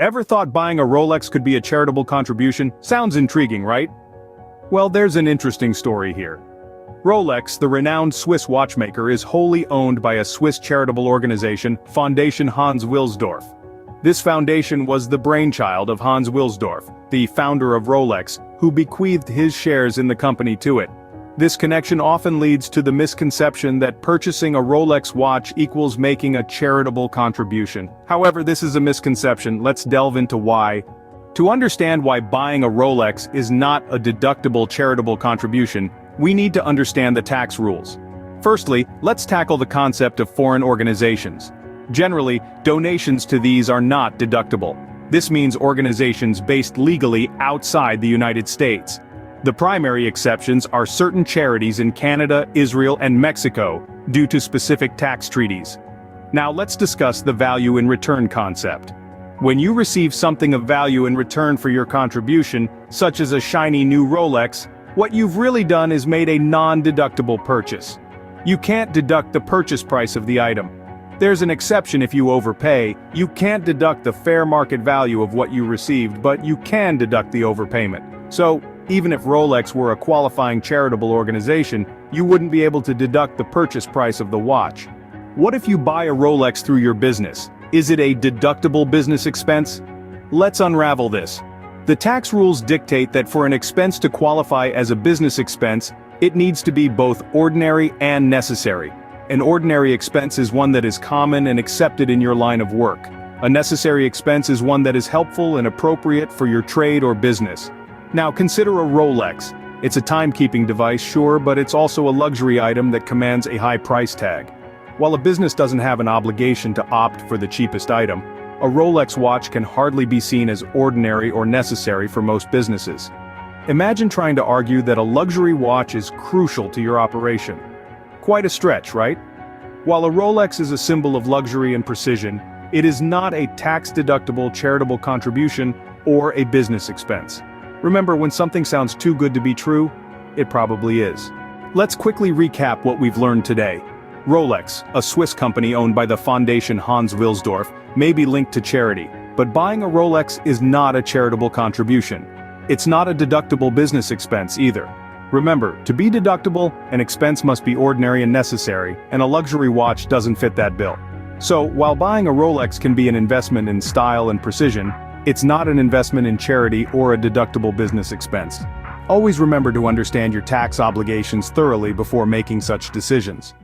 Ever thought buying a Rolex could be a charitable contribution? Sounds intriguing, right? Well, there's an interesting story here. Rolex, the renowned Swiss watchmaker, is wholly owned by a Swiss charitable organization, Fondation Hans Wilsdorf. This foundation was the brainchild of Hans Wilsdorf, the founder of Rolex, who bequeathed his shares in the company to it. This connection often leads to the misconception that purchasing a Rolex watch equals making a charitable contribution. However, this is a misconception. Let's delve into why. To understand why buying a Rolex is not a deductible charitable contribution, we need to understand the tax rules. Firstly, let's tackle the concept of foreign organizations. Generally, donations to these are not deductible. This means organizations based legally outside the United States. The primary exceptions are certain charities in Canada, Israel, and Mexico, due to specific tax treaties. Now let's discuss the value in return concept. When you receive something of value in return for your contribution, such as a shiny new Rolex, what you've really done is made a non-deductible purchase. You can't deduct the purchase price of the item. There's an exception if you overpay. You can't deduct the fair market value of what you received, but you can deduct the overpayment. So, even if Rolex were a qualifying charitable organization, you wouldn't be able to deduct the purchase price of the watch. What if you buy a Rolex through your business? Is it a deductible business expense? Let's unravel this. The tax rules dictate that for an expense to qualify as a business expense, it needs to be both ordinary and necessary. An ordinary expense is one that is common and accepted in your line of work. A necessary expense is one that is helpful and appropriate for your trade or business. Now consider a Rolex. It's a timekeeping device, sure, but it's also a luxury item that commands a high price tag. While a business doesn't have an obligation to opt for the cheapest item, a Rolex watch can hardly be seen as ordinary or necessary for most businesses. Imagine trying to argue that a luxury watch is crucial to your operation. Quite a stretch, right? While a Rolex is a symbol of luxury and precision, it is not a tax-deductible charitable contribution or a business expense. Remember, when something sounds too good to be true, it probably is. Let's quickly recap what we've learned today. Rolex, a Swiss company owned by the Fondation Hans Wilsdorf, may be linked to charity, but buying a Rolex is not a charitable contribution. It's not a deductible business expense either. Remember, to be deductible, an expense must be ordinary and necessary, and a luxury watch doesn't fit that bill. So, while buying a Rolex can be an investment in style and precision, it's not an investment in charity or a deductible business expense. Always remember to understand your tax obligations thoroughly before making such decisions.